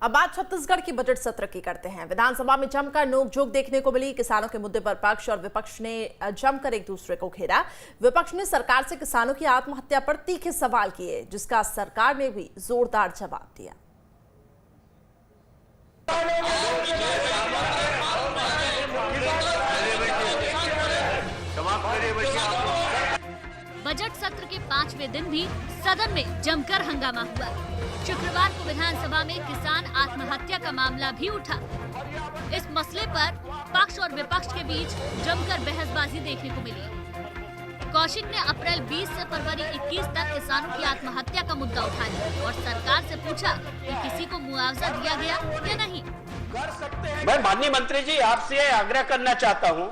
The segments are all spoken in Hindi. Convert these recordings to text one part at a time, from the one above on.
अब बात छत्तीसगढ़ की बजट सत्र की करते हैं। विधानसभा में जमकर नोकझोंक देखने को मिली। किसानों के मुद्दे पर पक्ष और विपक्ष ने जमकर एक दूसरे को घेरा। विपक्ष ने सरकार से किसानों की आत्महत्या पर तीखे सवाल किए, जिसका सरकार ने भी जोरदार जवाब दिया। बजट सत्र के 5वें दिन भी सदन में जमकर हंगामा हुआ। शुक्रवार को विधानसभा में किसान आत्महत्या का मामला भी उठा। इस मसले पर पक्ष और विपक्ष के बीच जमकर बहसबाजी देखने को मिली। कौशिक ने अप्रैल 20 से फरवरी 21 तक किसानों की आत्महत्या का मुद्दा उठा लिया और सरकार से पूछा कि किसी को मुआवजा दिया गया या नहीं। मैं माननीय मंत्री जी आपसे आग्रह करना चाहता हूं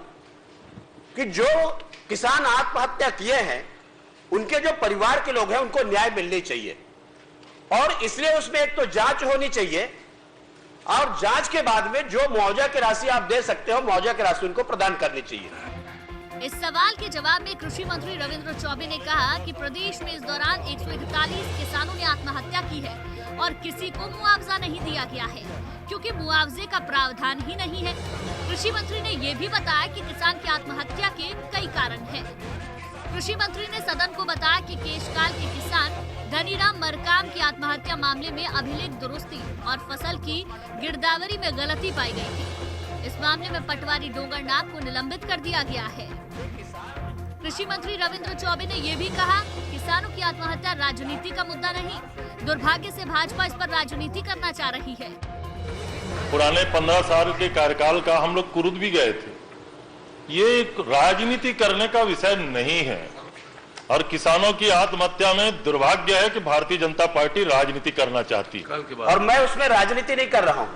कि जो किसान आत्महत्या किए हैं उनके जो परिवार के लोग हैं उनको न्याय मिलनी चाहिए और इसलिए उसमें एक तो जांच होनी चाहिए और जांच के बाद में जो मुआवजा की राशि आप दे सकते हो मुआवजा की राशि उनको प्रदान करनी चाहिए। इस सवाल के जवाब में कृषि मंत्री रविंद्र चौबे ने कहा कि प्रदेश में इस दौरान 141 किसानों ने आत्महत्या की है और किसी को मुआवजा नहीं दिया गया है क्योंकि मुआवजे का प्रावधान ही नहीं है। कृषि मंत्री ने ये भी बताया कि किसान की आत्महत्या के कई कारण हैं। कृषि मंत्री ने सदन को बताया कि केशकाल के किसान धनीराम मरकाम की आत्महत्या मामले में अभिलेख दुरुस्ती और फसल की गिरदावरी में गलती पाई गई थी। इस मामले में पटवारी डोंगरनाथ को निलंबित कर दिया गया है। कृषि मंत्री रविंद्र चौबे ने ये भी कहा, किसानों की आत्महत्या राजनीति का मुद्दा नहीं, दुर्भाग्य से भाजपा इस पर राजनीति करना चाह रही है। पुराने 15 साल के कार्यकाल का हम लोग कुरुद भी गए थे। ये एक राजनीति करने का विषय नहीं है और किसानों की आत्महत्या में दुर्भाग्य है कि भारतीय जनता पार्टी राजनीति करना चाहती है और मैं उसमें राजनीति नहीं कर रहा हूं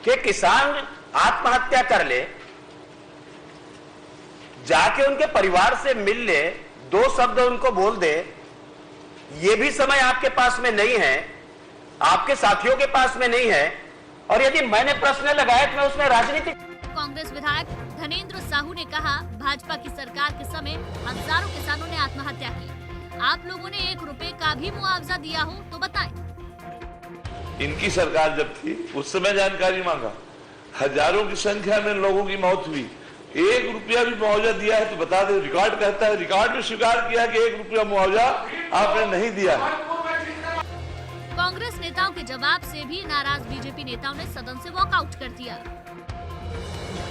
कि किसान आत्महत्या कर ले, जाके उनके परिवार से मिल ले, 2 शब्द उनको बोल दे, ये भी समय आपके पास में नहीं है, आपके साथियों के पास में नहीं है और यदि मैंने प्रश्न लगाया तो मैं उसमें राजनीति। कांग्रेस विधायक धनेंद्र साहू ने कहा, भाजपा की सरकार के समय हजारों किसानों ने आत्महत्या की। आप लोगों ने 1 रुपए का भी मुआवजा दिया हो तो बताएं। इनकी सरकार जब थी उस समय जानकारी मांगा, हजारों की संख्या में लोगों की मौत हुई, 1 रुपया भी मुआवजा दिया है तो बता दे। रिकॉर्ड कहता है, रिकॉर्ड में स्वीकार किया कि 1 रुपया मुआवजा आपने नहीं दिया है। कांग्रेस नेताओं के जवाब से भी नाराज बीजेपी नेताओं ने सदन से वॉकआउट कर दिया।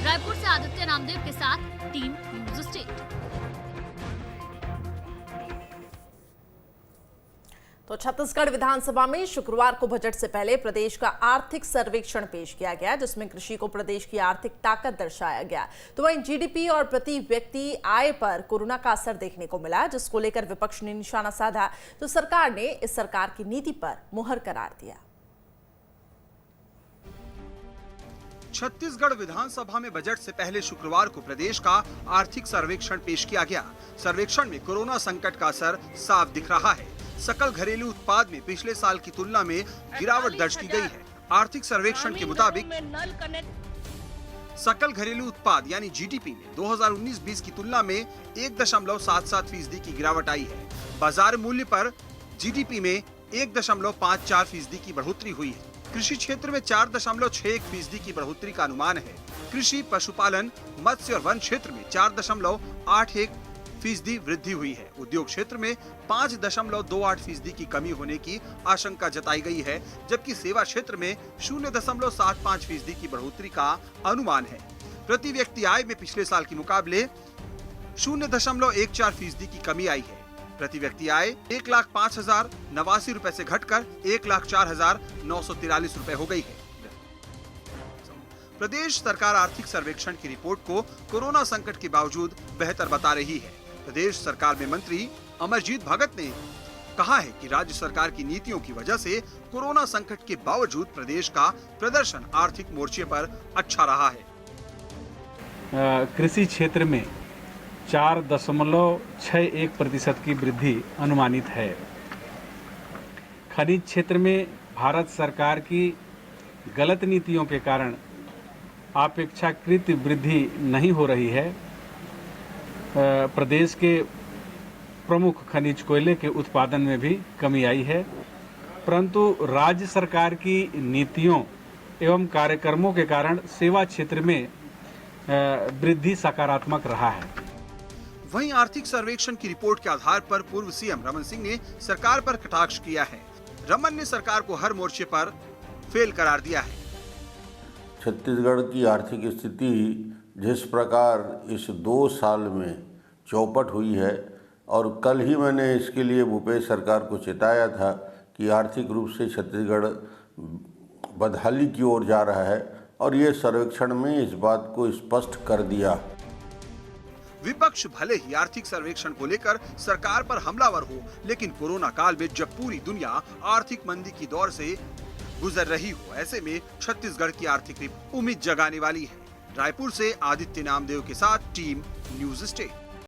रायपुर से आदित्य नामदेव के साथ टीम न्यूज स्टेट। तो छत्तीसगढ़ विधानसभा में शुक्रवार को बजट से पहले प्रदेश का आर्थिक सर्वेक्षण पेश किया गया, जिसमें कृषि को प्रदेश की आर्थिक ताकत दर्शाया गया। तो वहीं जीडीपी और प्रति व्यक्ति आय पर कोरोना का असर देखने को मिला, जिसको लेकर विपक्ष ने निशाना साधा तो सरकार ने इस सरकार की नीति पर मुहर करार दिया। छत्तीसगढ़ विधानसभा में बजट से पहले शुक्रवार को प्रदेश का आर्थिक सर्वेक्षण पेश किया गया। सर्वेक्षण में कोरोना संकट का असर साफ दिख रहा है। सकल घरेलू उत्पाद में पिछले साल की तुलना में गिरावट दर्ज की गई है। आर्थिक सर्वेक्षण के मुताबिक सकल घरेलू उत्पाद यानी जीडीपी में 2019-20 की तुलना में 1.77% की गिरावट आई है। बाजार मूल्य पर जीडीपी में 1.54% की बढ़ोतरी हुई है। कृषि क्षेत्र में 4.61% की बढ़ोतरी का अनुमान है। कृषि, पशुपालन, मत्स्य और वन क्षेत्र में 4.81% वृद्धि हुई है। उद्योग क्षेत्र में 5.28% की कमी होने की आशंका जताई गई है, जबकि सेवा क्षेत्र में 0.75% की बढ़ोतरी का अनुमान है। प्रति व्यक्ति आय में पिछले साल के मुकाबले 0.14% की कमी आई है। प्रति व्यक्ति आय 1,05,089 रुपए से घटकर 1,04,943 रुपए हो गई है। प्रदेश सरकार आर्थिक सर्वेक्षण की रिपोर्ट को कोरोना संकट के बावजूद बेहतर बता रही है। प्रदेश सरकार में मंत्री अमरजीत भगत ने कहा है कि राज्य सरकार की नीतियों की वजह से कोरोना संकट के बावजूद प्रदेश का प्रदर्शन आर्थिक मोर्चे पर अच्छा रहा है। कृषि क्षेत्र में 4.61% की वृद्धि अनुमानित है। खनिज क्षेत्र में भारत सरकार की गलत नीतियों के कारण अपेक्षाकृत वृद्धि नहीं हो रही है। प्रदेश के प्रमुख खनिज कोयले के उत्पादन में भी कमी आई है। परंतु राज्य सरकार की नीतियों एवं कार्यक्रमों के कारण सेवा क्षेत्र में वृद्धि सकारात्मक रहा है। वहीं आर्थिक सर्वेक्षण की रिपोर्ट के आधार पर पूर्व सीएम रमन सिंह ने सरकार पर कटाक्ष किया है। रमन ने सरकार को हर मोर्चे पर फेल करार दिया है। छत्तीसगढ़ की आर्थिक स्थिति जिस प्रकार इस 2 साल में चौपट हुई है, और कल ही मैंने इसके लिए भूपेश सरकार को चेताया था कि आर्थिक रूप से छत्तीसगढ़ बदहाली की ओर जा रहा है, और ये सर्वेक्षण में इस बात को स्पष्ट कर दिया। विपक्ष भले ही आर्थिक सर्वेक्षण को लेकर सरकार पर हमलावर हो, लेकिन कोरोना काल में जब पूरी दुनिया आर्थिक मंदी की दौर से गुजर रही हो, ऐसे में छत्तीसगढ़ की आर्थिक रिपोर्ट उम्मीद जगाने वाली है। रायपुर से आदित्य नामदेव के साथ टीम न्यूज़ स्टेट।